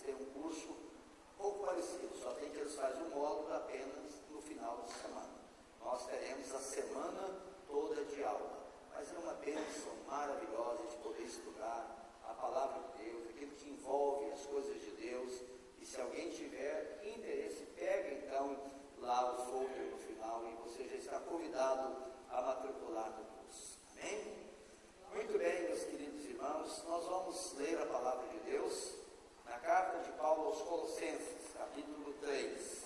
têm um curso pouco parecido, só tem que eles fazem o módulo apenas no final de semana. Nós teremos a semana toda de aula, mas é uma bênção maravilhosa de poder estudar a palavra de Deus, aquilo que envolve as coisas de Deus. E se alguém tiver interesse, pega então lá o folder no final e você já está convidado a matricular no curso. Amém? Muito bem, meus queridos irmãos, nós vamos ler a palavra de Deus na carta de Paulo aos Colossenses, capítulo 3.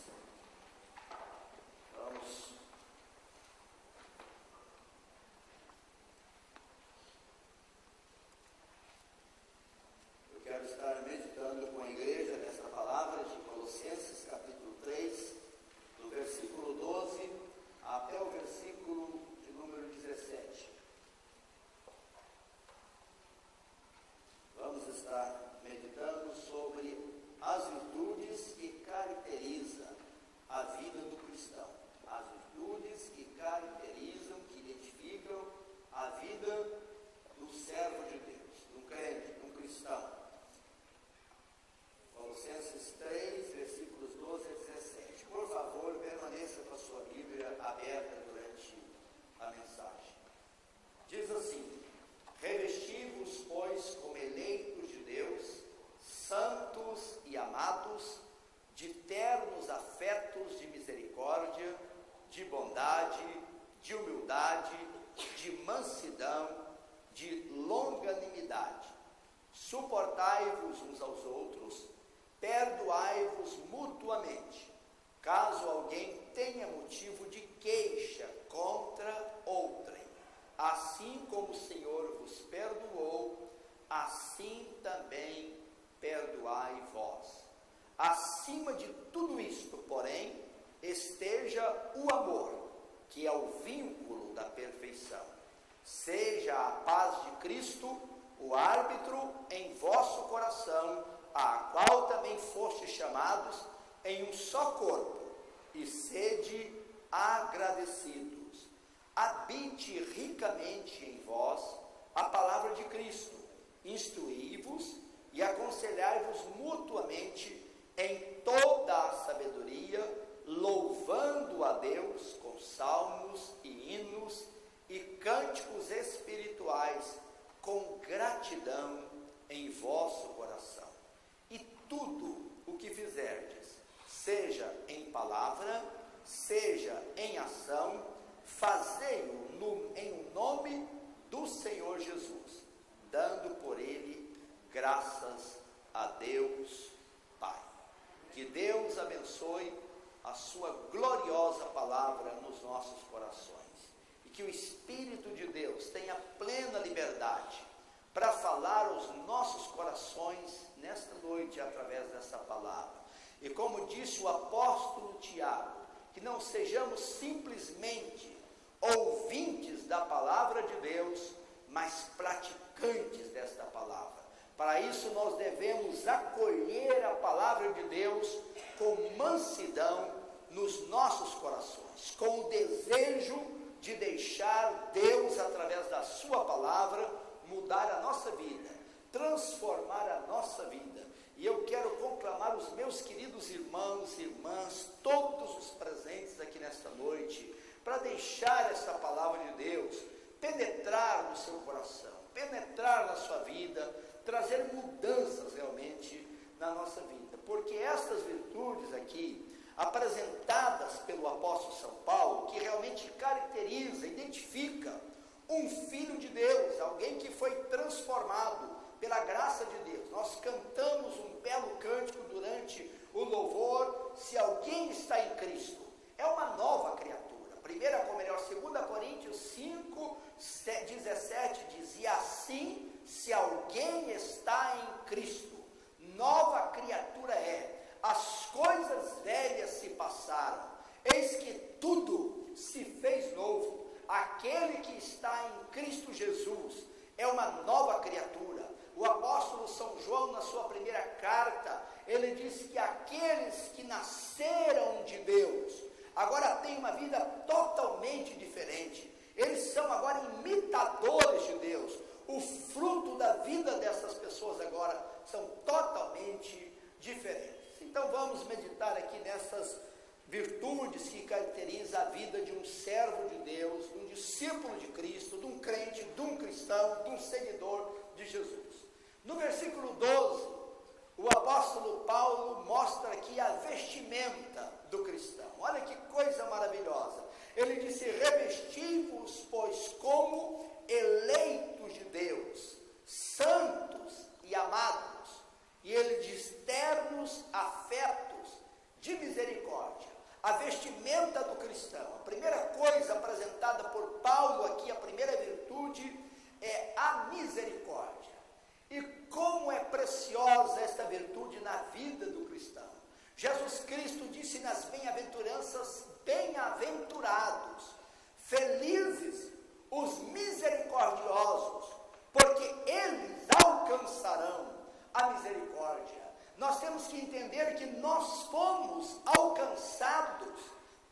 Eu quero estar meditando com a igreja nessa palavra de Colossenses, capítulo 3, do versículo 12 até o versículo de número 17. Vamos estar meditando sobre as virtudes que caracterizam a vida do cristão. As virtudes que caracterizam, que identificam a vida do servo de Deus, do crente, do cristão. Colossenses 3, versículos 12 a 17. Por favor, permaneça com a sua Bíblia aberta durante a mensagem. Diz assim: revesti-vos, pois, como eleitos de Deus, santos e amados, de ternos afetos de misericórdia, de bondade, de humildade, de mansidão, de longanimidade. Suportai-vos uns aos outros, perdoai-vos mutuamente, caso alguém tenha motivo de queixa contra outrem. Assim como o Senhor vos perdoou, assim também perdoai vós. Acima de tudo isto, porém, esteja o amor, que é o vínculo da perfeição. Seja a paz de Cristo o árbitro em vosso coração, a qual também fostes chamados em um só corpo, e sede agradecidos. Habite ricamente em vós a palavra de Cristo, instruí-vos e aconselhai-vos mutuamente em toda a sabedoria, louvando a Deus com salmos e hinos e cânticos espirituais, com gratidão em vosso coração. E tudo o que fizerdes, seja em palavra, seja em ação, fazei-o em nome do Senhor Jesus, dando por ele graças a Deus Pai. Que Deus abençoe a sua gloriosa palavra nos nossos corações. E que o Espírito de Deus tenha plena liberdade para falar aos nossos corações nesta noite através dessa palavra. E como disse o apóstolo Tiago, que não sejamos simplesmente ouvintes da palavra de Deus, mas praticantes desta palavra. Para isso nós devemos acolher a palavra de Deus com mansidão nos nossos corações, com o desejo de deixar Deus, através da sua palavra, mudar a nossa vida, transformar a nossa vida. E eu quero conclamar os meus queridos irmãos e irmãs, todos os presentes aqui nesta noite, para deixar essa palavra de Deus penetrar no seu coração, penetrar na sua vida, trazer mudanças realmente na nossa vida. Porque estas virtudes aqui, apresentadas pelo apóstolo São Paulo, que realmente caracteriza, identifica um filho de Deus, alguém que foi transformado pela graça de Deus. Nós cantamos um belo cântico durante o louvor: se alguém está em Cristo, é uma nova criatura. 2 Coríntios 5, 17 diz: e assim, se alguém está em Cristo, nova criatura é. As coisas velhas se passaram, eis que tudo se fez novo. Aquele que está em Cristo Jesus é uma nova criatura. O apóstolo São João, na sua primeira carta, ele diz que aqueles que nasceram de Deus, agora têm uma vida totalmente diferente. Eles são agora imitadores de Deus. O fruto da vida dessas pessoas agora são totalmente diferentes. Então vamos meditar aqui nessas virtudes que caracterizam a vida de um servo de Deus, de um discípulo de Cristo, de um crente, de um cristão, de um seguidor de Jesus. No versículo 12, o apóstolo Paulo mostra aqui a vestimenta do cristão. Olha que coisa maravilhosa. Ele disse: revesti-vos, pois, como eleitos de Deus, santos e amados. E ele diz: ternos afetos de misericórdia. A vestimenta do cristão. A primeira coisa apresentada por Paulo aqui, a primeira virtude, é a misericórdia. E como é preciosa esta virtude na vida do cristão. Jesus Cristo disse nas bem-aventuranças: bem-aventurados, felizes os misericordiosos, porque eles alcançarão a misericórdia. Nós temos que entender que nós fomos alcançados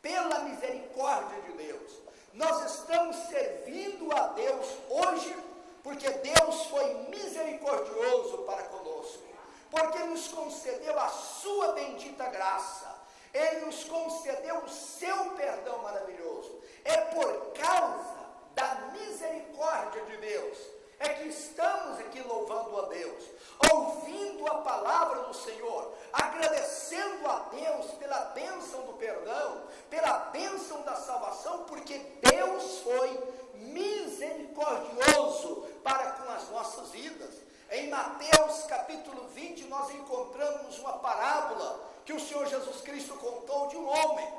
pela misericórdia de Deus. Nós estamos servindo a Deus hoje porque Deus foi misericordioso para conosco, porque nos concedeu a sua bendita graça. Ele nos concedeu o seu perdão maravilhoso. É por causa da misericórdia de Deus é que estamos aqui louvando a Deus, ouvindo a palavra do Senhor, agradecendo a Deus pela bênção do perdão, pela bênção da salvação, porque Deus foi misericordioso para com as nossas vidas. Em Mateus capítulo 20, nós encontramos uma parábola que o Senhor Jesus Cristo contou de um homem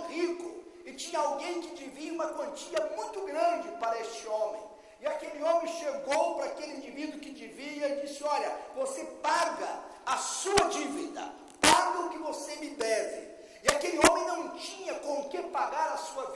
rico, e tinha alguém que devia uma quantia muito grande para este homem. E aquele homem chegou para aquele indivíduo que devia e disse: olha, você paga a sua dívida, paga o que você me deve. E aquele homem não tinha com o que pagar a sua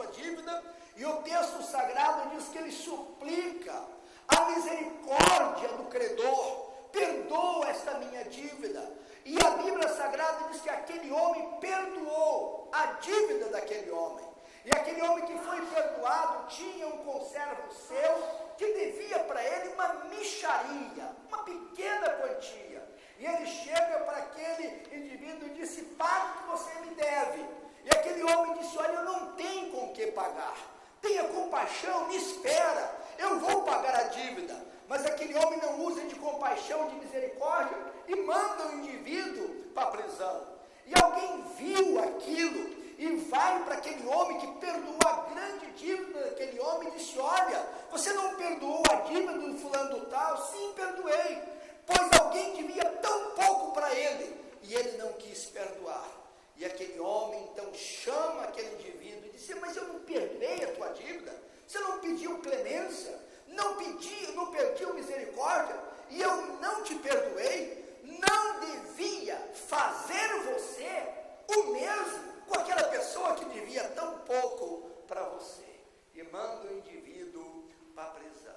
dívida, e o texto sagrado diz que ele suplica a misericórdia do credor: perdoa esta minha dívida. E a Bíblia Sagrada diz que aquele homem perdoou a dívida daquele homem. E aquele homem que foi perdoado tinha um conservo seu que devia para ele uma mixaria, uma pequena quantia. E ele chega para aquele indivíduo e disse: pague o que você me deve. E aquele homem disse: olha, eu não tenho com o que pagar. Tenha compaixão, me espera, eu vou pagar a dívida. Mas aquele homem não usa de compaixão, de misericórdia, e manda o indivíduo para a prisão. E alguém viu aquilo e vai para aquele homem que perdoou a grande dívida daquele homem e disse: olha, você não perdoou a dívida do fulano do tal? Sim, perdoei, pois alguém devia tão pouco para ele, e ele não quis perdoar. E aquele homem então chama aquele indivíduo e disse: mas eu não perdoei a tua dívida, você não pediu clemência, não pediu misericórdia, e eu não te perdoei. Não devia fazer você o mesmo com aquela pessoa que devia tão pouco para você? E manda o indivíduo para a prisão.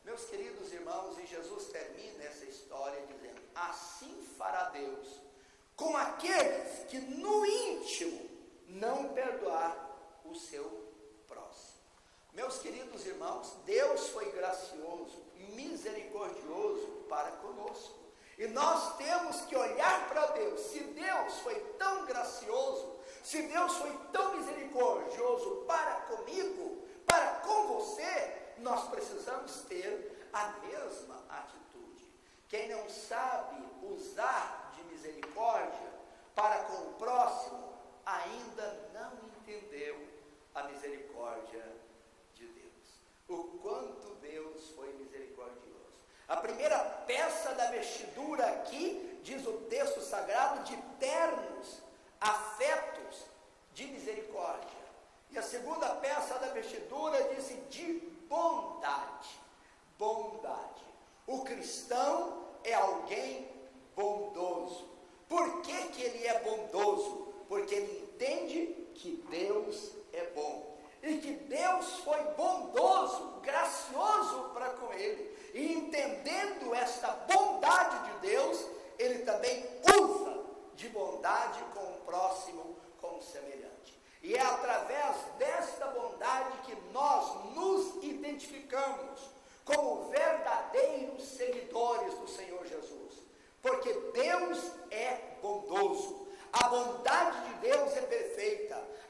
Meus queridos irmãos, e Jesus termina essa história dizendo: assim fará Deus com aqueles que no íntimo não perdoar o seu próximo. Meus queridos irmãos, Deus foi gracioso, misericordioso para conosco. E nós temos que olhar para Deus. Se Deus foi tão gracioso, se Deus foi tão misericordioso para comigo, para com você, nós precisamos ter a mesma atitude. Quem não sabe usar de misericórdia para com o próximo, ainda não entendeu a misericórdia de Deus. O quanto Deus foi misericordioso. A primeira peça da vestidura aqui, diz o texto sagrado, de ternos afetos de misericórdia. E a segunda peça da vestidura diz de bondade. Bondade. O cristão é alguém bondoso. Por que que ele é bondoso? Porque ele entende que Deus é bom. E que Deus foi bondoso, gracioso para com ele. E entendendo esta bondade de Deus, ele também usa de bondade com o próximo, com o semelhante. E é através desta bondade que nós nos identificamos como verdadeiros seguidores do Senhor Jesus. Porque Deus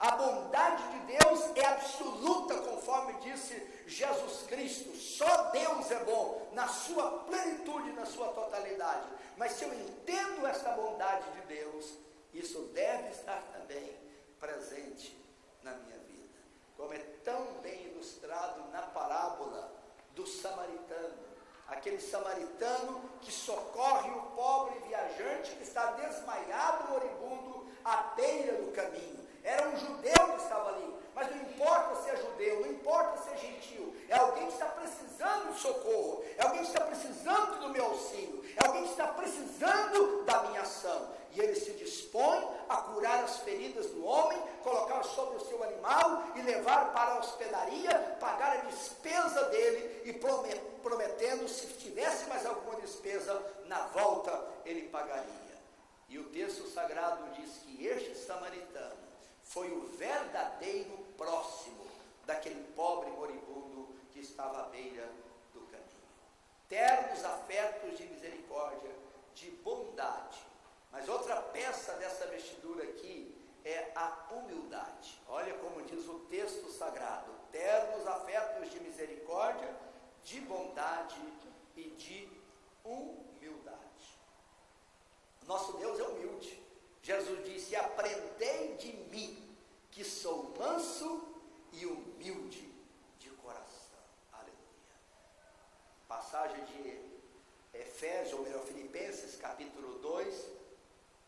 A bondade de Deus é absoluta, conforme disse Jesus Cristo. Só Deus é bom, na sua plenitude, na sua totalidade. Mas se eu entendo essa bondade de Deus, isso deve estar também presente na minha vida. Como é tão bem ilustrado na parábola do samaritano. Aquele samaritano que socorre o pobre viajante que está desmaiado, moribundo, à beira do caminho. Era um judeu que estava ali, mas não importa se é judeu, não importa se é gentil, é alguém que está precisando de socorro, é alguém que está precisando do meu auxílio, é alguém que está precisando da minha ação. E ele se dispõe a curar as feridas do homem, colocar sobre o seu animal e levar para a hospedaria, pagar a despesa dele e prometendo, se tivesse mais alguma despesa, na volta ele pagaria. E o texto sagrado diz que este samaritano foi o verdadeiro próximo daquele pobre moribundo que estava à beira do caminho. Ternos afetos de misericórdia, de bondade. Mas outra peça dessa vestidura aqui é a humildade. Olha como diz o texto sagrado: ternos afetos de misericórdia, de bondade e de humildade. Nosso Deus é humilde. Jesus disse: aprendei de mim, que sou manso e humilde de coração. Aleluia. Passagem de Efésios, ou melhor, Filipenses, capítulo 2,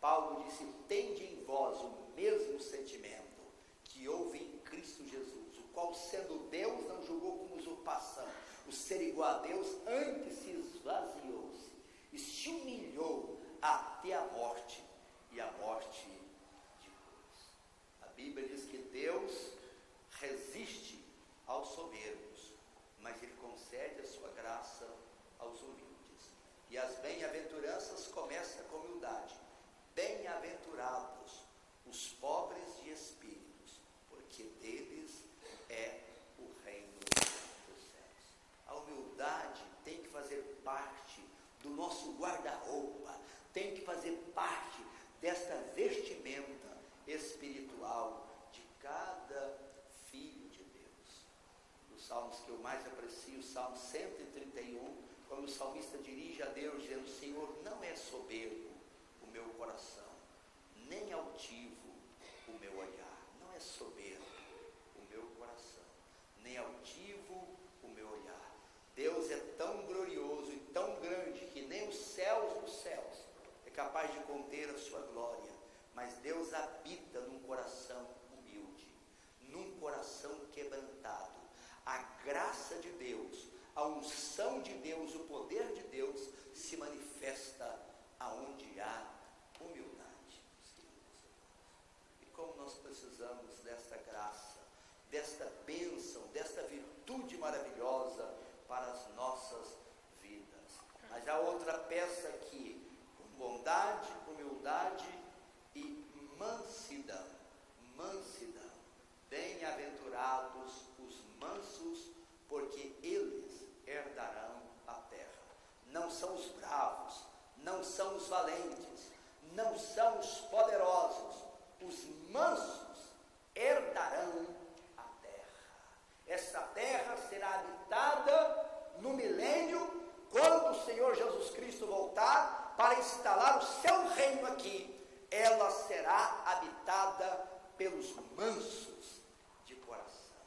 Paulo disse: tende em vós o mesmo sentimento que houve em Cristo Jesus, o qual, sendo Deus, não julgou como usurpação o ser igual a Deus, antes se esvaziou-se e se humilhou até a morte, e a morte de cruz. A Bíblia diz que Deus resiste aos soberbos, mas Ele concede a sua graça aos humildes. E as bem-aventuranças começam com humildade. Bem-aventurados os pobres de espíritos, porque deles é o reino dos céus. A humildade tem que fazer parte do nosso guarda-roupa, tem que fazer parte desta vestimenta espiritual de cada filho de Deus. Os salmos que eu mais aprecio, o Salmo 131, quando o salmista dirige a Deus, dizendo: Senhor, não é soberbo o meu coração, nem altivo o meu olhar. Não é soberbo o meu coração, nem altivo o meu olhar. Deus é tão glorioso e tão grande que nem os céus dos céus é capaz de conter a sua glória, mas Deus habita num coração humilde, num coração quebrantado. A graça de Deus, a unção de Deus, o poder de Deus se manifesta aonde há humildade. E como nós precisamos desta graça, desta bênção, desta virtude maravilhosa para as nossas vidas. Mas há outra peça aqui: bondade, humildade e mansidão. Mansidão. Bem-aventurados os mansos, porque eles herdarão a terra. Não são os bravos, não são os valentes, não são os poderosos. Os mansos herdarão a terra. Essa terra será habitada no milênio, quando o Senhor Jesus Cristo voltar para instalar o seu reino aqui. Ela será habitada pelos mansos de coração.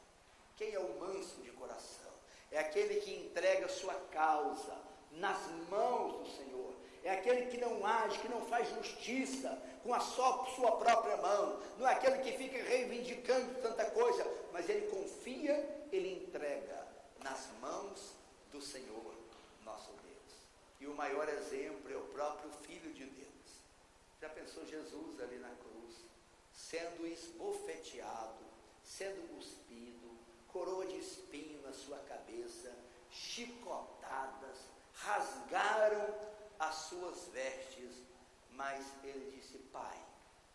Quem é o manso de coração? É aquele que entrega sua causa nas mãos do Senhor. É aquele que não age, que não faz justiça com a sua própria mão. Não é aquele que fica reivindicando tanta coisa, mas ele confia, ele entrega nas mãos do Senhor, nosso Deus. E o maior exemplo é o próprio Filho de Deus. Já pensou Jesus ali na cruz, sendo esbofeteado, sendo cuspido, coroa de espinho na sua cabeça, chicotadas, rasgaram as suas vestes, mas ele disse: Pai,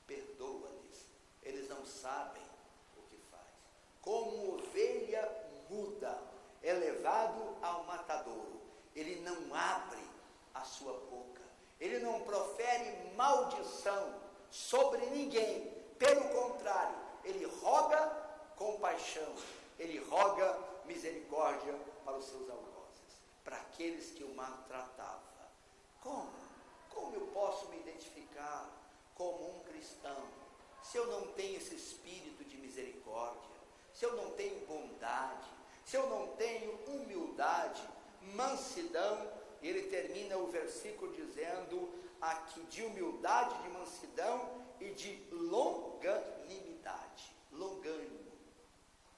perdoa-lhes, eles não sabem o que faz. Como ovelha muda é levado ao matadouro, ele não abre a sua boca, ele não profere maldição sobre ninguém, pelo contrário, ele roga compaixão, ele roga misericórdia para os seus algozes, para aqueles que o maltratavam. Como eu posso me identificar como um cristão, se eu não tenho esse espírito de misericórdia, se eu não tenho bondade, se eu não tenho humildade, mansidão? Ele termina o versículo dizendo aqui de humildade, de mansidão e de longanimidade. Longânimo,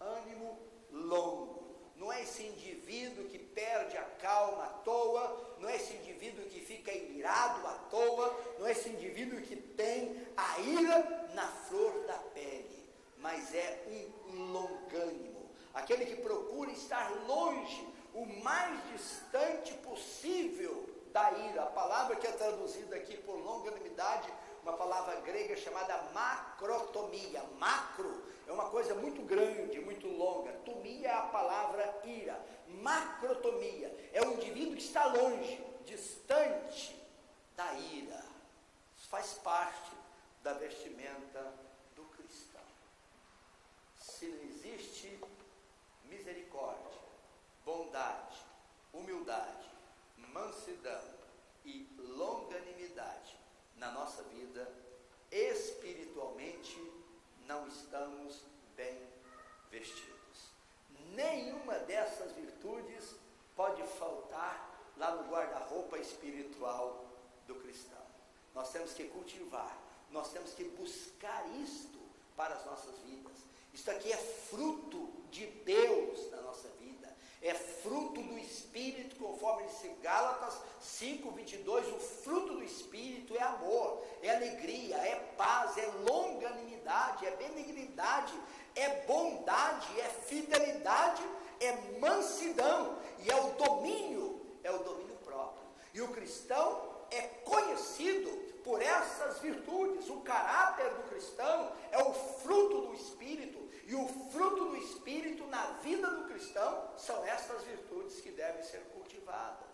ânimo longo. Não é esse indivíduo que perde a calma à toa, não é esse indivíduo que fica irado à toa, não é esse indivíduo que tem a ira na flor da pele, mas é um longânimo, aquele que procura estar longe, o mais distante possível da ira. A palavra que é traduzida aqui por longanimidade, uma palavra grega chamada macrotomia. Macro é uma coisa muito grande, muito longa. Tomia é a palavra ira. Macrotomia é um indivíduo que está longe, distante da ira. Isso faz parte da vestimenta do cristão. Se não existe misericórdia, bondade, humildade, mansidão e longanimidade na nossa vida, espiritualmente não estamos bem vestidos. Nenhuma dessas virtudes pode faltar lá no guarda-roupa espiritual do cristão. Nós temos que cultivar, nós temos que buscar isto para as nossas vidas. Isto aqui é fruto de Deus na nossa vida, é fruto do Espírito, conforme diz Gálatas 5:22, o fruto do Espírito é amor, é alegria, é paz, é longanimidade, é benignidade, é bondade, é fidelidade, é mansidão, e é o domínio próprio. E o cristão é conhecido por essas virtudes. O caráter do cristão é o fruto do Espírito, e o fruto do Espírito na vida do cristão são essas virtudes que devem ser cultivadas,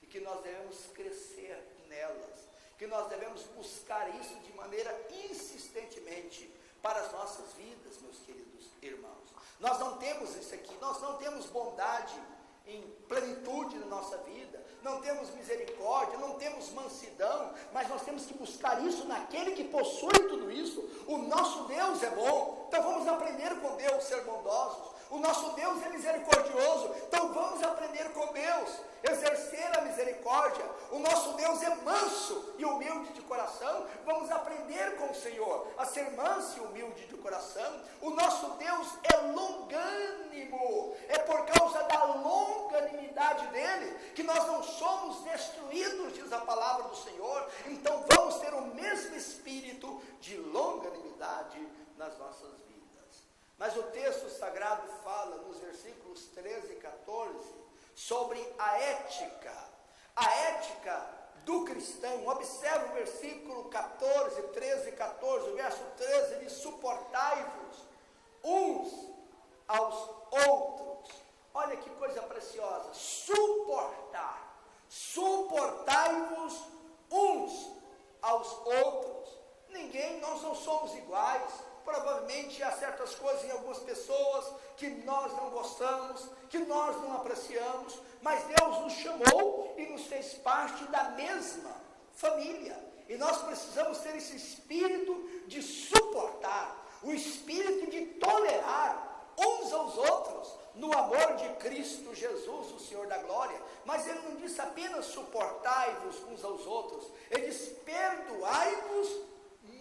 e que nós devemos crescer nelas, que nós devemos buscar isso de maneira insistentemente para as nossas vidas, meus queridos irmãos. Nós não temos isso aqui, nós não temos bondade em plenitude na nossa vida, não temos misericórdia, não temos mansidão, mas nós temos que buscar isso naquele que possui tudo isso. O nosso Deus é bom, então vamos aprender com Deus a ser bondosos. O nosso Deus é misericordioso, então vamos aprender com Deus, exercer a misericórdia. O nosso Deus é manso e humilde de coração, vamos aprender com o Senhor a ser manso e humilde de coração. O nosso Deus é longânimo, é por causa da longanimidade dele que nós não somos destruídos, diz a palavra do Senhor. Então vamos ter o mesmo espírito de longanimidade nas nossas vidas. Mas o texto sagrado fala nos versículos 13 e 14 sobre a ética do cristão. Observe o versículo 14, 13 e 14, o verso 13 diz: suportai-vos uns aos outros. Olha que coisa preciosa, suportai-vos uns aos outros. Nós não somos iguais. Provavelmente há certas coisas em algumas pessoas que nós não gostamos, que nós não apreciamos, mas Deus nos chamou e nos fez parte da mesma família. E nós precisamos ter esse espírito de suportar, o espírito de tolerar uns aos outros, no amor de Cristo Jesus, o Senhor da glória. Mas ele não diz apenas suportai-vos uns aos outros, ele diz perdoai-vos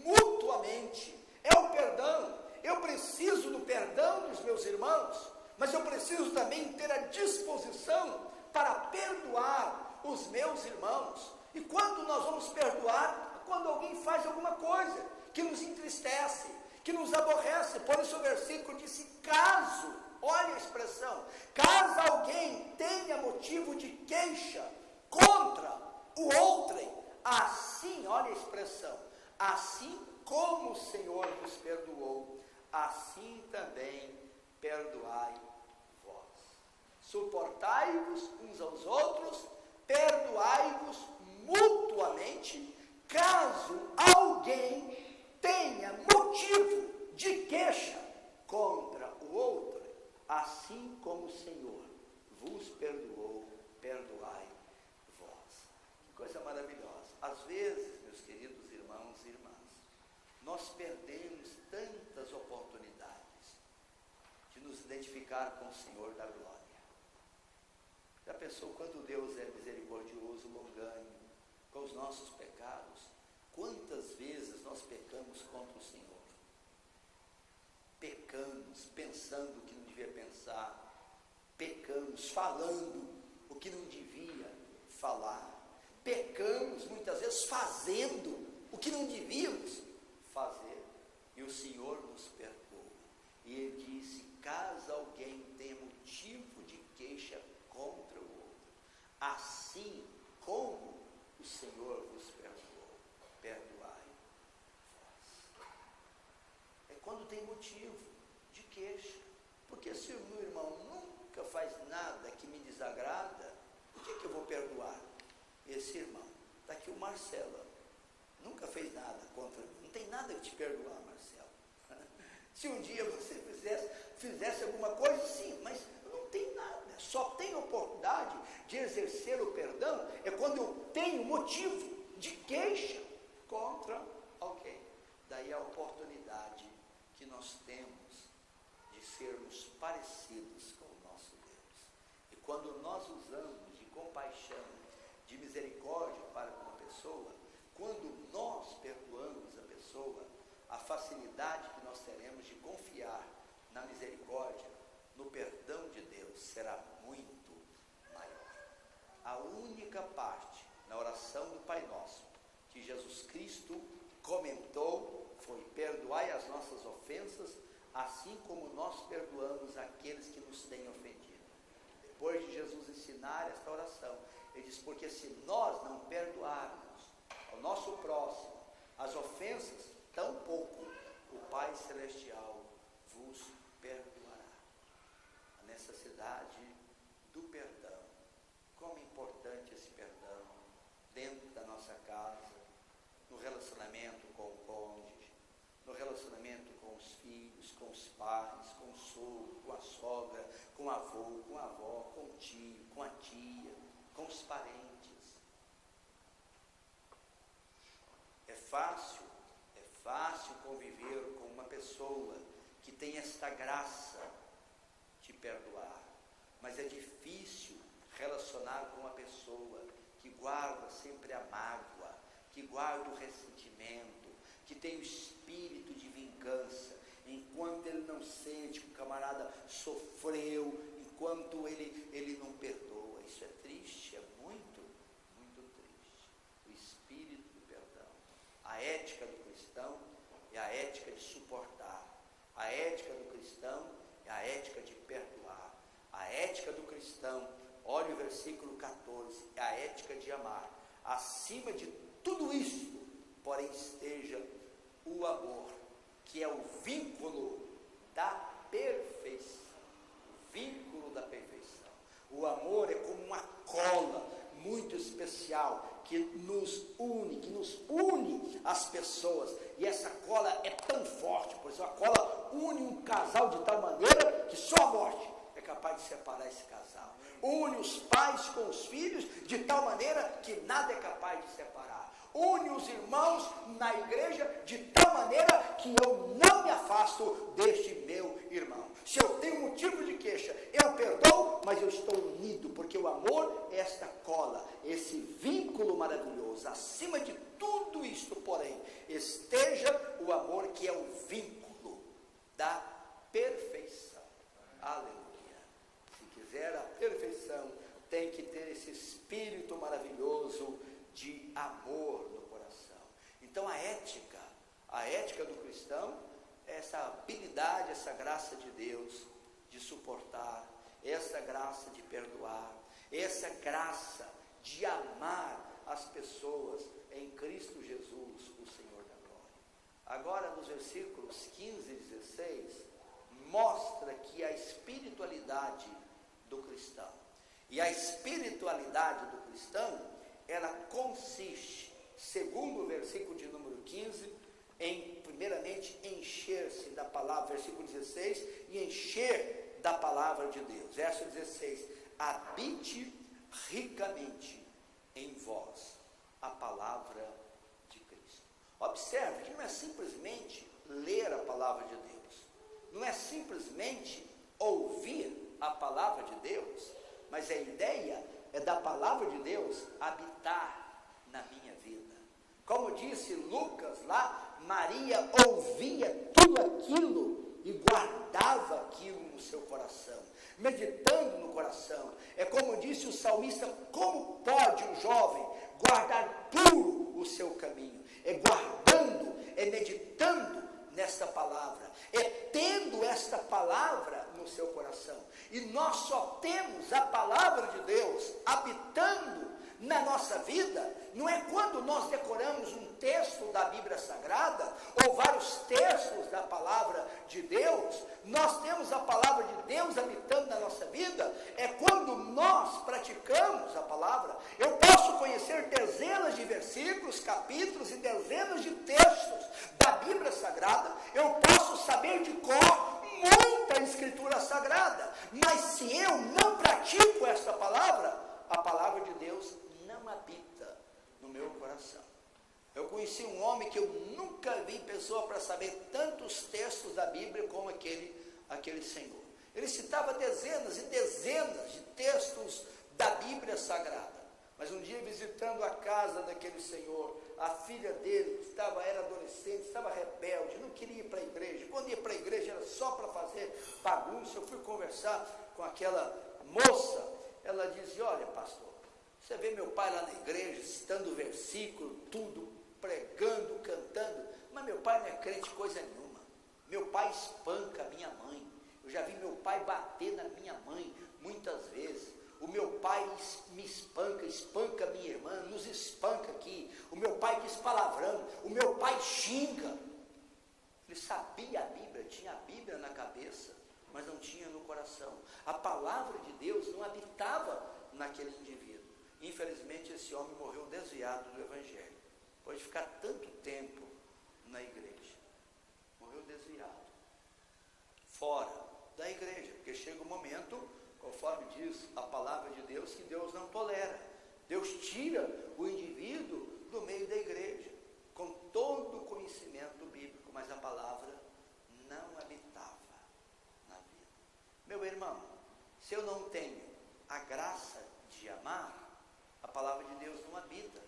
mutuamente. É o perdão. Eu preciso do perdão dos meus irmãos, mas eu preciso também ter a disposição para perdoar os meus irmãos. E quando nós vamos perdoar? Quando alguém faz alguma coisa que nos entristece, que nos aborrece. Por isso o versículo disse: caso, olha a expressão, caso alguém tenha motivo de queixa contra o outrem, assim, olha a expressão, assim como o Senhor vos perdoou, assim também perdoai vós. Suportai-vos uns aos outros, perdoai-vos mutuamente, caso alguém tenha motivo de queixa contra o outro, assim como o Senhor vos perdoou, perdoai vós. Que coisa maravilhosa. Às vezes, meus queridos irmãos e irmãs, nós perdemos tantas oportunidades de nos identificar com o Senhor da glória. Já pensou quando Deus é misericordioso, longânimo com os nossos pecados? Quantas vezes nós pecamos contra o Senhor? Pecamos pensando o que não devia pensar, pecamos falando o que não devia falar, pecamos muitas vezes fazendo o que não devíamos fazer, e o Senhor nos perdoa. E Ele disse: caso alguém tenha motivo de queixa contra o outro, assim como o Senhor vos perdoou, perdoai vós. É quando tem motivo de queixa, porque se o meu irmão nunca faz nada que me desagrada, por que eu vou perdoar esse irmão? Está aqui o Marcelo, nunca fez nada contra mim, não tem nada que te perdoar, Marcelo. Se um dia você fizesse alguma coisa, sim, mas não tem nada, só tem oportunidade de exercer o perdão é quando eu tenho motivo de queixa contra alguém. Daí a oportunidade que nós temos de sermos parecidos com o nosso Deus. E quando nós usamos de compaixão, de misericórdia para com a pessoa, quando nós perdoamos a pessoa, a facilidade que nós teremos de confiar na misericórdia, no perdão de Deus, será muito maior. A única parte na oração do Pai Nosso que Jesus Cristo comentou foi: perdoai as nossas ofensas, assim como nós perdoamos aqueles que nos têm ofendido. Depois de Jesus ensinar esta oração, Ele diz: porque se nós não perdoarmos ao nosso próximo as ofensas, tampouco o Pai Celestial vos perdoará. A necessidade do perdão. Como é importante esse perdão dentro da nossa casa, no relacionamento com o cônjuge, no relacionamento com os filhos, com os pais, com o sogro, com a sogra, com o avô, com a avó, com o tio, com a tia, com os parentes. É fácil conviver com uma pessoa que tem esta graça de perdoar, mas é difícil relacionar com uma pessoa que guarda sempre a mágoa, que guarda o ressentimento, que tem o espírito de vingança, enquanto ele não sente que o camarada sofreu, enquanto ele não perdoa. Isso é triste, é muito, muito triste. O espírito do perdão. A ética do cristão é a ética de suportar. A ética do cristão é a ética de perdoar. A ética do cristão, olha o versículo 14, é a ética de amar. Acima de tudo isso, porém, esteja o amor, que é o vínculo da perfeição. O vínculo da perfeição. O amor é como uma cola muito especial que nos une às pessoas. E essa cola é tão forte, por isso a cola une um casal de tal maneira que só a morte é capaz de separar esse casal. Une os pais com os filhos de tal maneira que nada é capaz de separar. Une os irmãos na igreja de tal maneira que eu não me afasto deste meu irmão. Se eu tenho motivo de queixa, eu perdoo, mas eu estou unido, porque o amor é esta cola, esse vínculo maravilhoso. Acima de tudo isto, porém, esteja o amor, que é o vínculo da perfeição. Aleluia. Se quiser a perfeição, tem que ter esse espírito maravilhoso de amor no coração. Então a ética do cristão é essa habilidade, essa graça de Deus de suportar, essa graça de perdoar, essa graça de amar as pessoas em Cristo Jesus, o Senhor da glória. Agora nos versículos 15 e 16, mostra que a espiritualidade do cristão, e a espiritualidade do cristão, ela consiste, segundo o versículo de número 15, em, primeiramente, encher-se da palavra, versículo 16, e encher da palavra de Deus. Verso 16, habite ricamente em vós a palavra de Cristo. Observe que não é simplesmente ler a palavra de Deus, não é simplesmente ouvir a palavra de Deus, mas a ideia é da palavra de Deus habitar na minha vida. Como disse Lucas lá, Maria ouvia tudo aquilo e guardava aquilo no seu coração, meditando no coração. É como disse o salmista, como pode um jovem guardar puro o seu caminho? É guardando, é meditando nesta palavra, é tendo esta palavra no seu coração. E nós só temos a palavra de Deus habitando na nossa vida, não é quando nós decoramos um texto da Bíblia Sagrada, ou vários textos da palavra de Deus, nós temos a palavra de Deus habitando na nossa vida, é quando nós praticamos a palavra. Eu posso conhecer dezenas de versículos, capítulos e dezenas de textos da Bíblia Sagrada, eu posso saber de cor muita escritura sagrada, mas se eu não pratico esta palavra, a palavra de Deus não habita no meu coração. Eu conheci um homem que eu nunca vi pessoa para saber tantos textos da Bíblia como aquele senhor. Ele citava dezenas e dezenas de textos da Bíblia Sagrada. Mas um dia, visitando a casa daquele senhor, a filha dele era adolescente, estava rebelde, não queria ir para a igreja. Quando ia para a igreja era só para fazer bagunça. Eu fui conversar com aquela moça, ela dizia: olha, pastor, você vê meu pai lá na igreja, citando versículo, tudo, pregando, cantando, mas meu pai não é crente coisa nenhuma. Meu pai espanca a minha mãe. Eu já vi meu pai bater na minha mãe muitas vezes. O meu pai me espanca minha irmã, nos espanca aqui. O meu pai diz palavrão, o meu pai xinga. Ele sabia a Bíblia, tinha a Bíblia na cabeça, mas não tinha no coração. A palavra de Deus não habitava naquele indivíduo. Infelizmente, esse homem morreu desviado do Evangelho. Pode ficar tanto tempo na igreja. Morreu desviado. Fora da igreja. Porque chega um momento, conforme diz a palavra de Deus, que Deus não tolera. Deus tira o indivíduo do meio da igreja, com todo o conhecimento bíblico, mas a palavra não habitava na vida. Meu irmão, se eu não tenho a graça de amar, a palavra de Deus não habita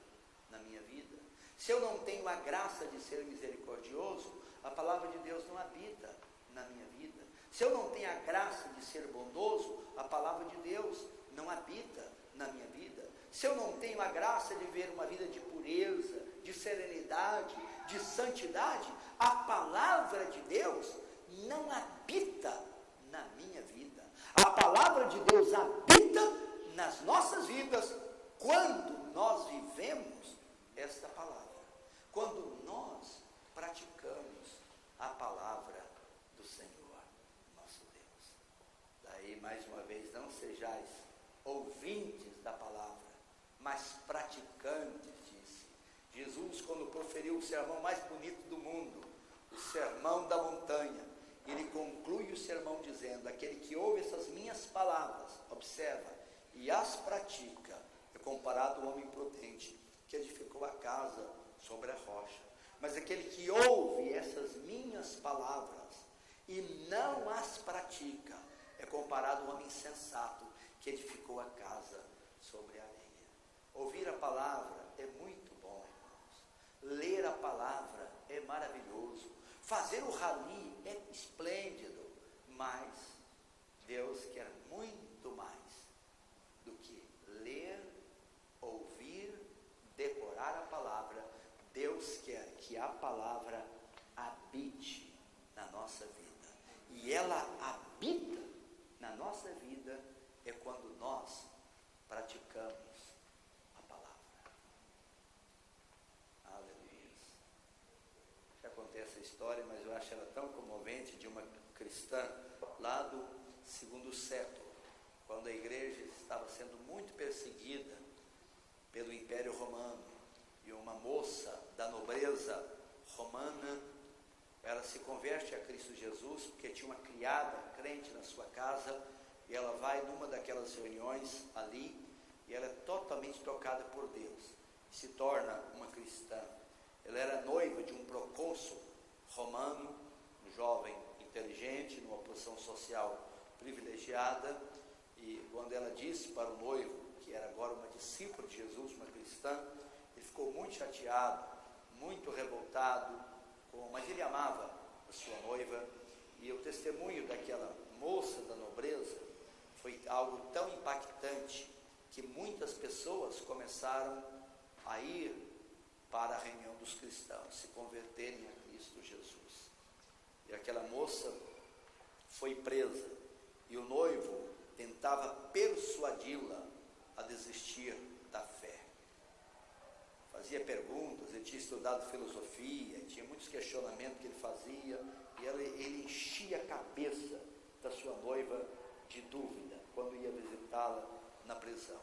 na minha vida. Se eu não tenho a graça de ser misericordioso, a palavra de Deus não habita na minha vida. Se eu não tenho a graça de ser bondoso, a palavra de Deus não habita na minha vida. Se eu não tenho a graça de viver uma vida de pureza, de serenidade, de santidade, a palavra de Deus não habita na minha vida. A palavra de Deus habita nas nossas vidas quando nós vivemos esta palavra, quando nós praticamos a palavra do Senhor, nosso Deus. Daí, mais uma vez, não sejais ouvintes da palavra, mas praticantes, disse. Jesus, quando proferiu o sermão mais bonito do mundo, o sermão da montanha, ele conclui o sermão dizendo: aquele que ouve essas minhas palavras, observa, e as pratica, é comparado ao homem prudente, que edificou a casa sobre a rocha. Mas aquele que ouve essas minhas palavras e não as pratica, é comparado ao homem insensato, que edificou a casa sobre a areia. Ouvir a palavra é muito bom, irmãos. Ler a palavra é maravilhoso. Fazer o rali é esplêndido, mas Deus quer muito mais do que ler, ouvir, decorar a palavra. Deus quer que a palavra habite na nossa vida. E ela habita na nossa vida é quando nós praticamos a palavra. Aleluia. Já contei essa história, mas eu acho ela tão comovente, de uma cristã lá do segundo século, quando a igreja estava sendo muito perseguida pelo Império Romano, e uma moça da nobreza romana. Ela se converte a Cristo Jesus porque tinha uma criada crente na sua casa, e ela vai numa daquelas reuniões ali, e ela é totalmente tocada por Deus, se torna uma cristã. Ela era noiva de um procônsul romano, um jovem inteligente, numa posição social privilegiada, e quando ela disse para o noivo, que era agora uma discípula de Jesus, uma cristã, ele ficou muito chateado, muito revoltado, mas ele amava a sua noiva, e o testemunho daquela moça da nobreza foi algo tão impactante que muitas pessoas começaram a ir para a reunião dos cristãos, se converterem a Cristo Jesus. E aquela moça foi presa, e o noivo tentava persuadi-la a desistir da fé. Fazia perguntas, ele tinha estudado filosofia, tinha muitos questionamentos que ele fazia, e ele enchia a cabeça da sua noiva de dúvida, quando ia visitá-la na prisão.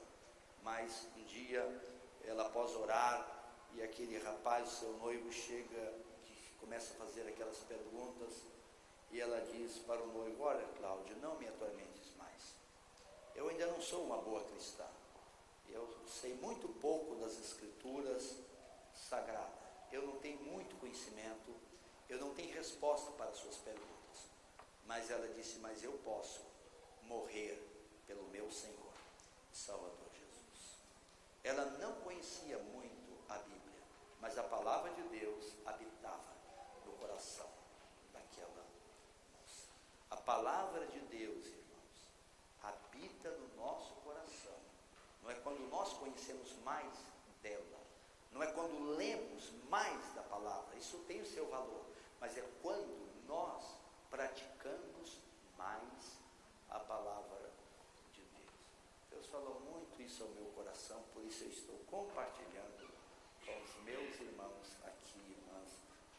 Mas um dia, ela após orar, e aquele rapaz, seu noivo, chega, que começa a fazer aquelas perguntas, e ela diz para o noivo: olha, Cláudio, não me atormentes mais, eu ainda não sou uma boa cristã, eu sei muito pouco das escrituras sagradas, eu não tenho muito conhecimento, eu não tenho resposta para as suas perguntas. Mas ela disse: mas eu posso morrer pelo meu Senhor e Salvador Jesus. Ela não conhecia muito a Bíblia, mas a palavra de Deus habitava no coração daquela moça. A palavra de Deus, irmãos, habita no nosso coração. Não é quando nós conhecemos mais dela, não é quando lemos mais da palavra, isso tem o seu valor, mas é quando nós praticamos mais a palavra de Deus. Deus falou muito isso ao meu coração, por isso eu estou compartilhando com os meus irmãos aqui, irmãs,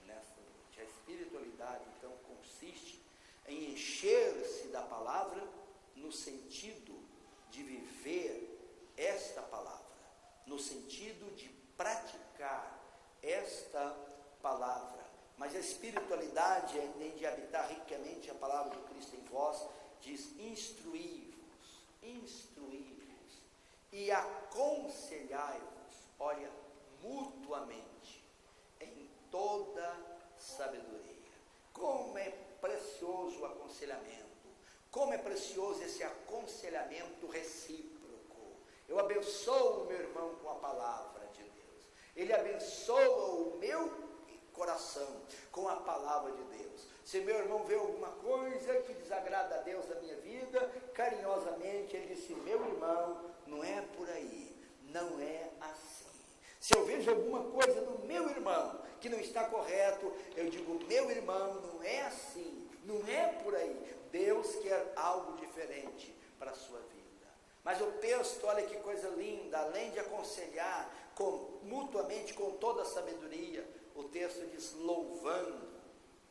nesta noite. A espiritualidade, então, consiste em encher-se da palavra no sentido de viver esta palavra, no sentido de praticar esta palavra. Mas a espiritualidade, além de habitar ricamente a palavra de Cristo em vós, diz: instruí-vos e aconselhai-vos, olha, mutuamente, em toda sabedoria. Como é precioso o aconselhamento, como é precioso esse aconselhamento recíproco. Eu abençoo o meu irmão com a palavra de Deus, ele abençoa o meu coração com a palavra de Deus. Se meu irmão vê alguma coisa que desagrada a Deus na minha vida, carinhosamente ele disse: meu irmão, não é por aí, não é assim. Se eu vejo alguma coisa no meu irmão que não está correto, eu digo: meu irmão, não é assim, não é por aí. Deus quer algo diferente para a sua vida. Mas o texto, olha que coisa linda, além de aconselhar mutuamente com toda a sabedoria, o texto diz: louvando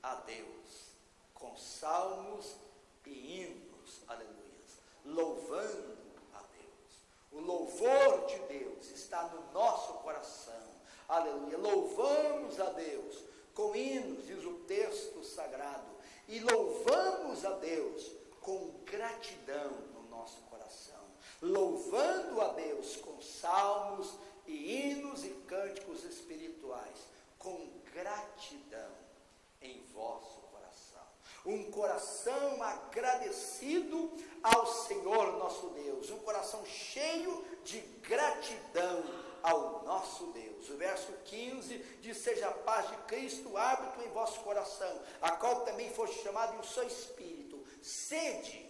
a Deus com salmos e hinos, aleluias, louvando a Deus. O louvor de Deus está no nosso coração, aleluia. Louvamos a Deus com hinos, diz o texto sagrado, e louvamos a Deus com gratidão no nosso coração, louvando a Deus com salmos e hinos e cânticos espirituais, com gratidão em vosso coração. Um coração agradecido ao Senhor nosso Deus, um coração cheio de gratidão ao nosso Deus. O verso 15 diz: seja a paz de Cristo hábito em vosso coração, a qual também foste chamado em um só espírito. Sede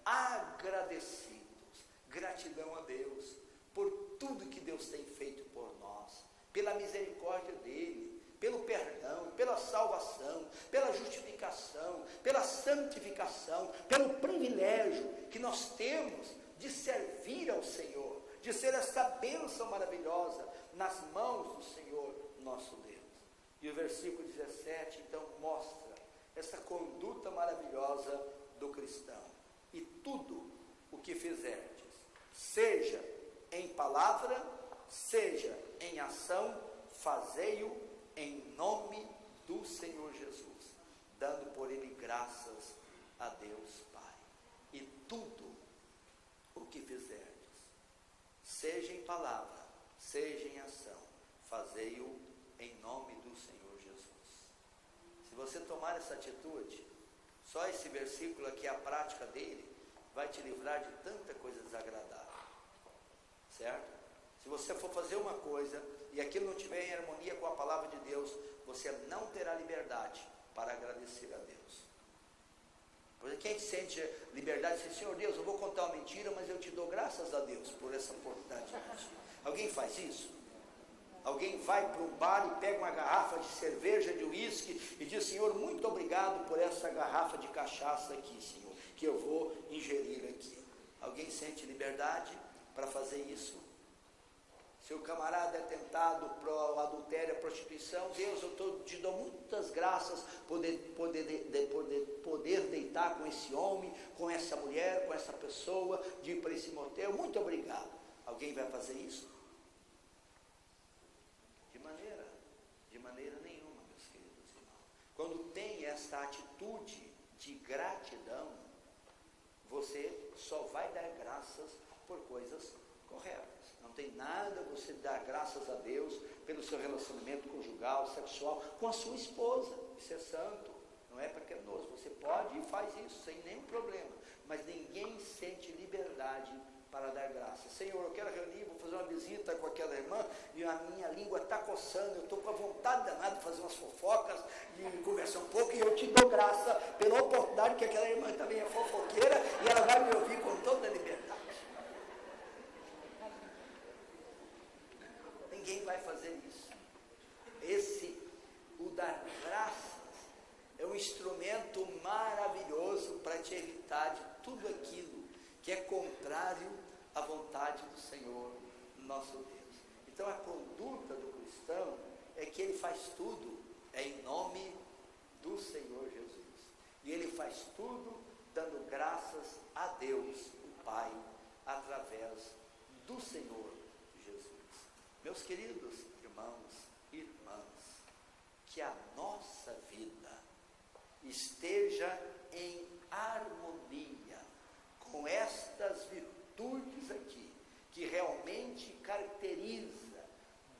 agradecidos. Gratidão a Deus por tudo que Deus tem feito por nós, pela misericórdia dele, pelo perdão, pela salvação, pela justificação, pela santificação, pelo privilégio que nós temos de servir ao Senhor, de ser essa bênção maravilhosa nas mãos do Senhor nosso Deus. E o versículo 17 então mostra essa conduta maravilhosa do cristão. E tudo o que fizerdes, seja em palavra, seja em ação, fazei-o em nome do Senhor Jesus, dando por ele graças a Deus Pai. E tudo o que fizerdes, seja em palavra, seja em ação, fazei-o em nome do Senhor Jesus. Se você tomar essa atitude, só esse versículo aqui, a prática dele, vai te livrar de tanta coisa desagradável, certo? Se você for fazer uma coisa e aquilo não estiver em harmonia com a palavra de Deus, você não terá liberdade para agradecer a Deus. Porque quem sente liberdade diz: Senhor Deus, eu vou contar uma mentira, mas eu te dou graças a Deus por essa oportunidade de mentir. Alguém faz isso? Alguém vai para um bar e pega uma garrafa de cerveja, de uísque, e diz: Senhor, muito obrigado por essa garrafa de cachaça aqui, Senhor, que eu vou ingerir aqui. Alguém sente liberdade para fazer isso? Se o camarada é tentado para o adultério, a prostituição, Deus, eu te dou muitas graças por poder deitar com esse homem, com essa mulher, com essa pessoa, de ir para esse motel, muito obrigado. Alguém vai fazer isso? De maneira nenhuma, meus queridos irmãos. Quando tem essa atitude de gratidão, você só vai dar graças por coisas corretas. Não tem nada você dar graças a Deus pelo seu relacionamento conjugal, sexual, com a sua esposa. Isso é santo, não é pecaminoso. Você pode e faz isso sem nenhum problema, mas ninguém sente liberdade para dar graça. Senhor, eu quero reunir, vou fazer uma visita com aquela irmã e a minha língua está coçando, eu estou com a vontade danada de fazer umas fofocas, de conversar um pouco, e eu te dou graça pela oportunidade que aquela irmã também é fofoqueira e ela vai me ouvir com toda a liberdade. Ninguém vai fazer isso. O dar graças, é um instrumento maravilhoso para te evitar de tudo aquilo que é contrário à vontade do Senhor, nosso Deus. Então a conduta do cristão é que ele faz tudo em nome do Senhor Jesus. E ele faz tudo dando graças a Deus, o Pai, através do Senhor Jesus. Meus queridos irmãos e irmãs, que a nossa vida esteja em harmonia com estas virtudes aqui, que realmente caracteriza,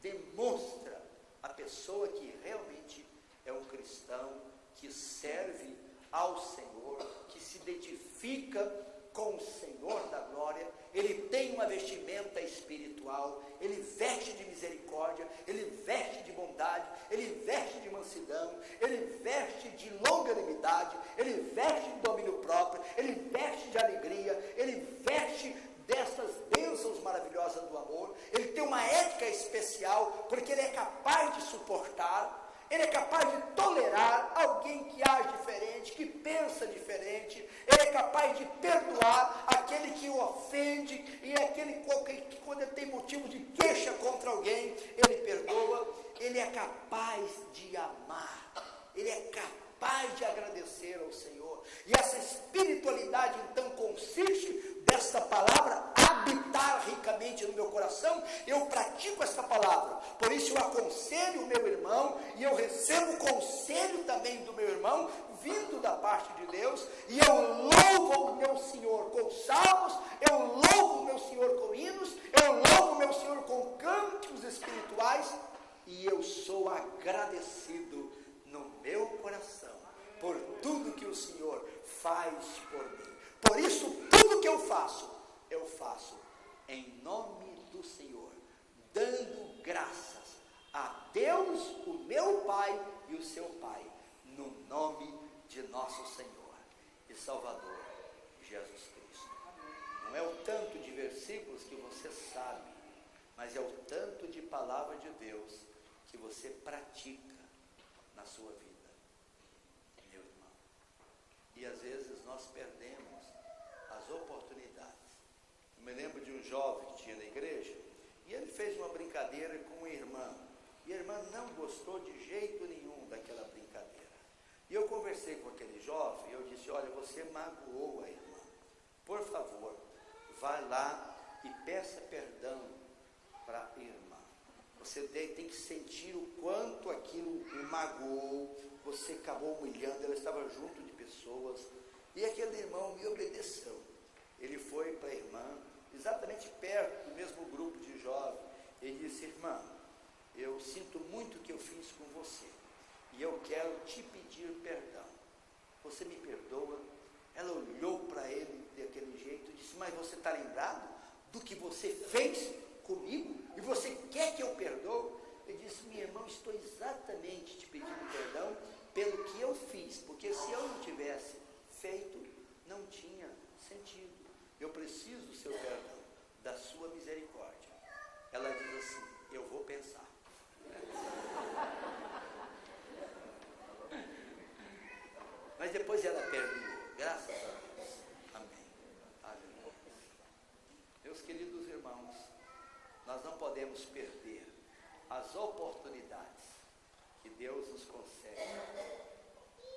demonstra a pessoa que realmente é um cristão, que serve ao Senhor, que se identifica com o Senhor da glória. Ele tem uma vestimenta espiritual, ele veste de misericórdia, ele veste de bondade, ele veste de mansidão, ele veste de longanimidade, ele veste de domínio próprio, ele veste de alegria, ele veste dessas bênçãos maravilhosas do amor. Ele tem uma ética especial, porque ele é capaz de suportar, ele é capaz de tolerar alguém que age diferente, que pensa diferente. Ele é capaz de perdoar aquele que o ofende, e aquele que, quando ele tem motivo de queixa contra alguém, ele perdoa. Ele é capaz de amar, ele é capaz de agradecer ao Senhor. E essa espiritualidade então consiste dessa palavra habitar ricamente no meu coração. Eu pratico essa palavra, por isso eu aconselho o meu irmão, e eu recebo o conselho também do meu irmão, vindo da parte de Deus, e eu louvo o meu Senhor com salmos, eu louvo o meu Senhor com hinos, eu louvo o meu Senhor com cânticos espirituais, e eu sou agradecido no meu coração por tudo que o Senhor faz por mim. Por isso, tudo que eu faço em nome do Senhor, dando graças a Deus, o meu Pai e o seu Pai, no nome de nosso Senhor e Salvador Jesus Cristo. Não é o tanto de versículos que você sabe, mas é o tanto de palavra de Deus que você pratica na sua vida, meu irmão. E às vezes nós perdemos as oportunidades. Eu me lembro de um jovem que tinha na igreja, e ele fez uma brincadeira com uma irmã, e a irmã não gostou de jeito nenhum daquela brincadeira. E eu conversei com aquele jovem, e eu disse: olha, você magoou a irmã, por favor, vá lá e peça perdão para a irmã. Você tem que sentir o quanto aquilo o magoou, você acabou humilhando, ela estava junto de pessoas, e aquele irmão me obedeceu. Ele foi para a irmã, exatamente perto do mesmo grupo de jovens, ele disse: irmã, eu sinto muito o que eu fiz com você, e eu quero te pedir perdão. Você me perdoa? Ela olhou para ele daquele jeito e disse: mas você está lembrado do que você fez comigo? E você quer que eu perdoe? Ele disse: minha irmã, estou exatamente te pedindo perdão pelo que eu fiz, porque se eu não tivesse feito, não tinha sentido. Eu preciso do seu perdão, da sua misericórdia. Ela diz assim: eu vou pensar. Mas depois ela perdoou, graças a Deus. Amém. Aleluia. Meus queridos irmãos, nós não podemos perder as oportunidades que Deus nos concede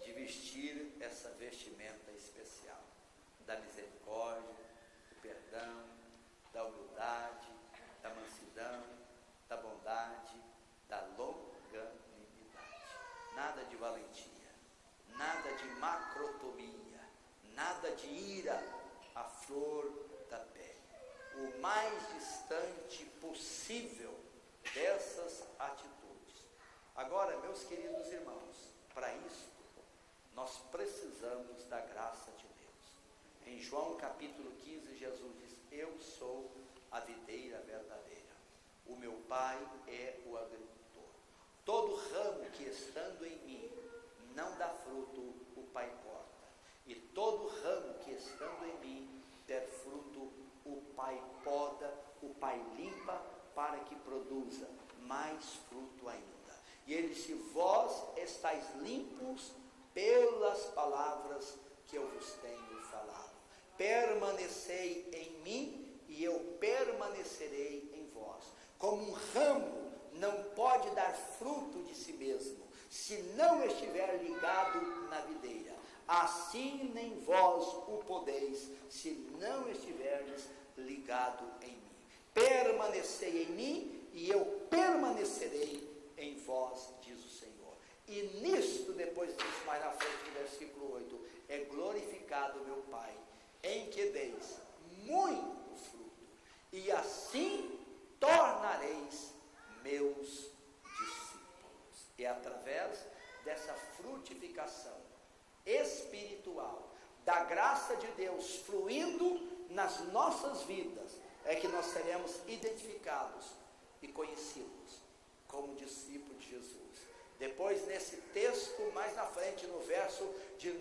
de vestir essa vestimenta especial da misericórdia, do perdão, da humildade, da mansidão, da bondade, da longanimidade. Nada de valentia, nada de macrotomia, nada de ira à flor da pele. O mais distante possível dessas atitudes. Agora, meus queridos irmãos, para isso, nós precisamos da graça de Deus. Em João capítulo 15, Jesus diz: eu sou a videira verdadeira, o meu Pai é o agricultor. Todo ramo que estando em mim não dá fruto, o Pai corta, e todo ramo que estando em mim der fruto, o Pai poda, o Pai limpa, para que produza mais fruto ainda. E ele disse: vós estáis limpos pelas palavras que eu vos tenho falado. Permanecei em mim e eu permanecerei em vós. Como um ramo não pode dar fruto de si mesmo, se não estiver ligado na videira, assim nem vós o podeis, se não estiverdes ligado em mim. Permanecei em mim e eu permanecerei em vós, diz o Senhor. E nisto, depois disso, mais na frente, no versículo 8, é glorificado meu Pai, em que deis muito fruto, e assim tornareis meus discípulos. E através dessa frutificação espiritual, da graça de Deus fluindo nas nossas vidas, é que nós seremos identificados e conhecidos como discípulos de Jesus. Depois, nesse texto, mais na frente, no verso de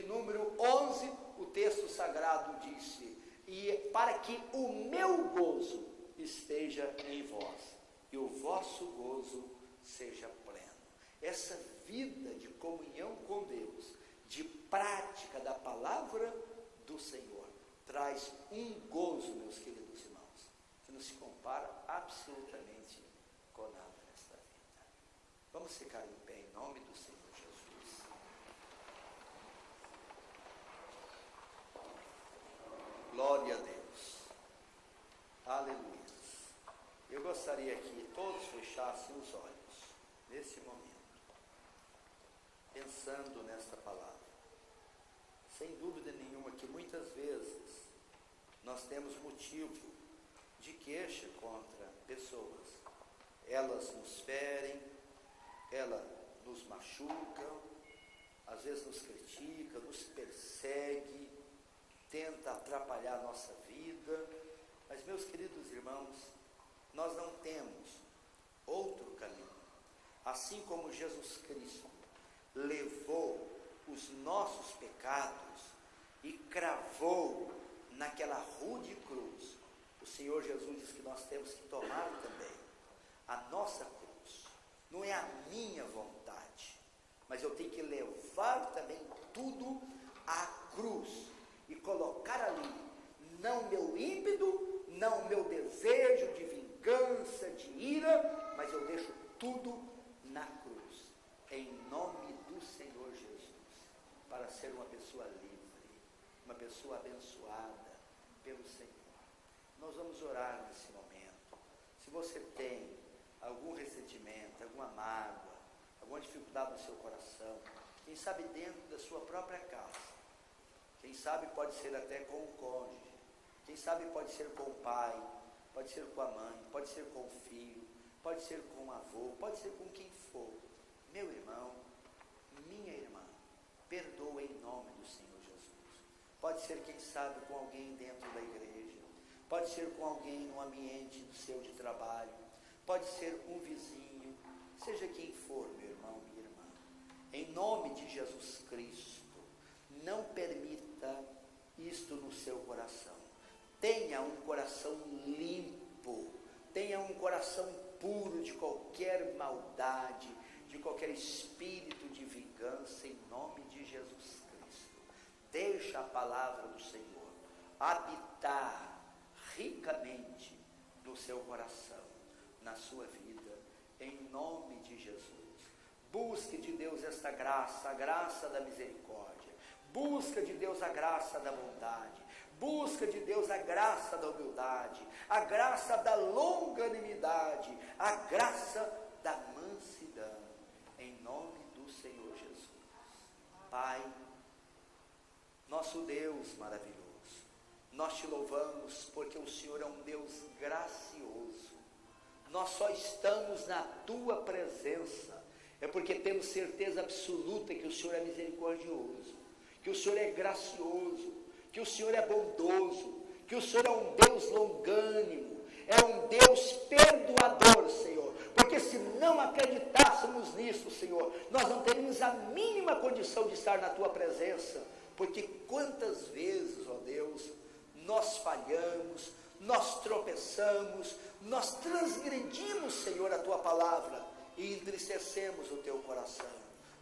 número 11, o texto sagrado disse: e para que o meu gozo esteja em vós, e o vosso gozo seja pleno. Essa vida de comunhão com Deus, de prática da palavra do Senhor, traz um gozo, meus queridos irmãos, que não se compara absolutamente com nada nesta vida. Vamos ficar em pé em nome do Senhor Jesus. Glória a Deus. Aleluia. Eu gostaria que todos fechassem os olhos nesse momento, pensando nesta palavra. Sem dúvida nenhuma que muitas vezes nós temos motivo de queixa contra pessoas. Elas nos ferem, elas nos machucam, às vezes nos critica, nos persegue, tenta atrapalhar a nossa vida. Mas, meus queridos irmãos, nós não temos outro caminho. Assim como Jesus Cristo levou os nossos pecados e cravou naquela rude cruz, o Senhor Jesus diz que nós temos que tomar também a nossa cruz. Não é a minha vontade, mas eu tenho que levar também tudo à cruz e colocar ali, não meu ímpeto, não meu desejo de vingança, de ira, mas eu deixo tudo na cruz, em nome do Senhor Jesus, para ser uma pessoa livre, uma pessoa abençoada pelo Senhor. Nós vamos orar nesse momento. Se você tem algum ressentimento, alguma mágoa, alguma dificuldade no seu coração, quem sabe dentro da sua própria casa, quem sabe pode ser até com o cônjuge, quem sabe pode ser com o pai, pode ser com a mãe, pode ser com o filho, pode ser com o avô, pode ser com quem for. Meu irmão, minha irmã, perdoa em nome do Senhor Jesus. Pode ser, quem sabe, com alguém dentro da igreja, pode ser com alguém no ambiente do seu de trabalho, pode ser um vizinho, seja quem for, meu irmão, minha irmã. Em nome de Jesus Cristo, não permita isto no seu coração. Tenha um coração limpo, tenha um coração puro de qualquer maldade, de qualquer espírito de vingança, em nome de Jesus Cristo. Deixa a palavra do Senhor habitar ricamente no seu coração, na sua vida, em nome de Jesus. Busque de Deus esta graça, a graça da misericórdia. Busca de Deus a graça da bondade. Busca de Deus a graça da humildade, a graça da longanimidade, a graça da mansidão, em nome do Senhor Jesus. Pai, nosso Deus maravilhoso, nós te louvamos porque o Senhor é um Deus gracioso. Nós só estamos na tua presença, é porque temos certeza absoluta que o Senhor é misericordioso, que o Senhor é gracioso, que o Senhor é bondoso, que o Senhor é um Deus longânimo, é um Deus perdoador, Senhor, porque se não acreditássemos nisso, Senhor, nós não teríamos a mínima condição de estar na tua presença, porque quantas vezes, ó Deus, nós falhamos, nós tropeçamos, nós transgredimos, Senhor, a tua palavra e entristecemos o teu coração,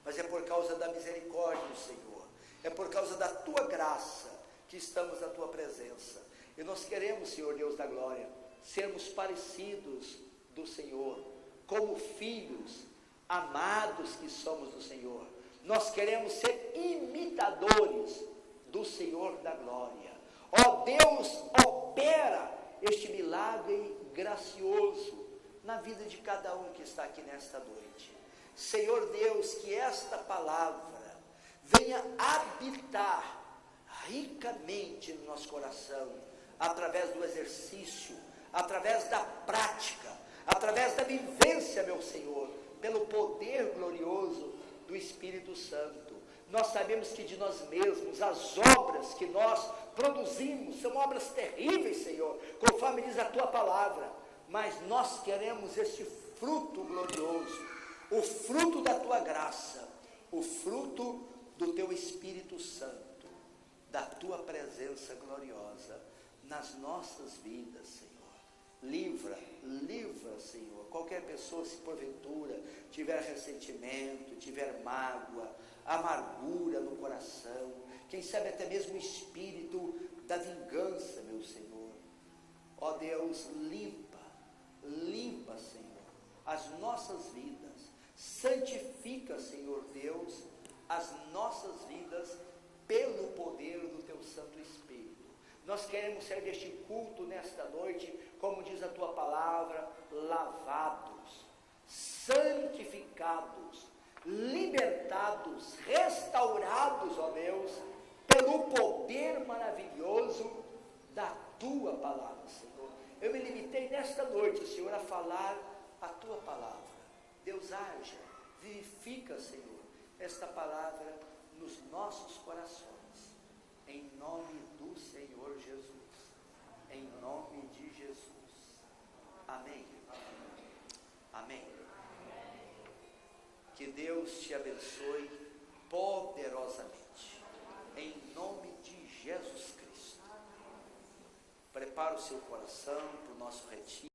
mas é por causa da misericórdia do Senhor, é por causa da tua graça que estamos na tua presença. E nós queremos, Senhor Deus da glória, sermos parecidos do Senhor, como filhos amados que somos do Senhor. Nós queremos ser imitadores do Senhor da glória. Ó Deus, opera este milagre gracioso na vida de cada um que está aqui nesta noite. Senhor Deus, que esta palavra venha habitar ricamente no nosso coração, através do exercício, através da prática, através da vivência, meu Senhor, pelo poder glorioso do Espírito Santo. Nós sabemos que de nós mesmos, as obras que nós produzimos, são obras terríveis, Senhor, conforme diz a tua palavra, mas nós queremos este fruto glorioso, o fruto da tua graça, o fruto do teu Espírito Santo, da tua presença gloriosa nas nossas vidas, Senhor. Livra, Senhor, qualquer pessoa, se porventura tiver ressentimento, tiver mágoa, amargura no coração, quem sabe até mesmo o espírito da vingança, meu Senhor. Ó Deus, limpa, Senhor, as nossas vidas, santifica, Senhor Deus, as nossas vidas, pelo poder do teu Santo Espírito. Nós queremos sair deste culto nesta noite, como diz a tua palavra, lavados, santificados, libertados, restaurados, ó Deus, pelo poder maravilhoso da tua palavra, Senhor. Eu me limitei nesta noite, Senhor, a falar a tua palavra. Deus, haja, vivifica, Senhor, esta palavra nos nossos corações, em nome do Senhor Jesus, em nome de Jesus. Amém. Amém. Que Deus te abençoe poderosamente, em nome de Jesus Cristo. Prepara o seu coração para o nosso retiro.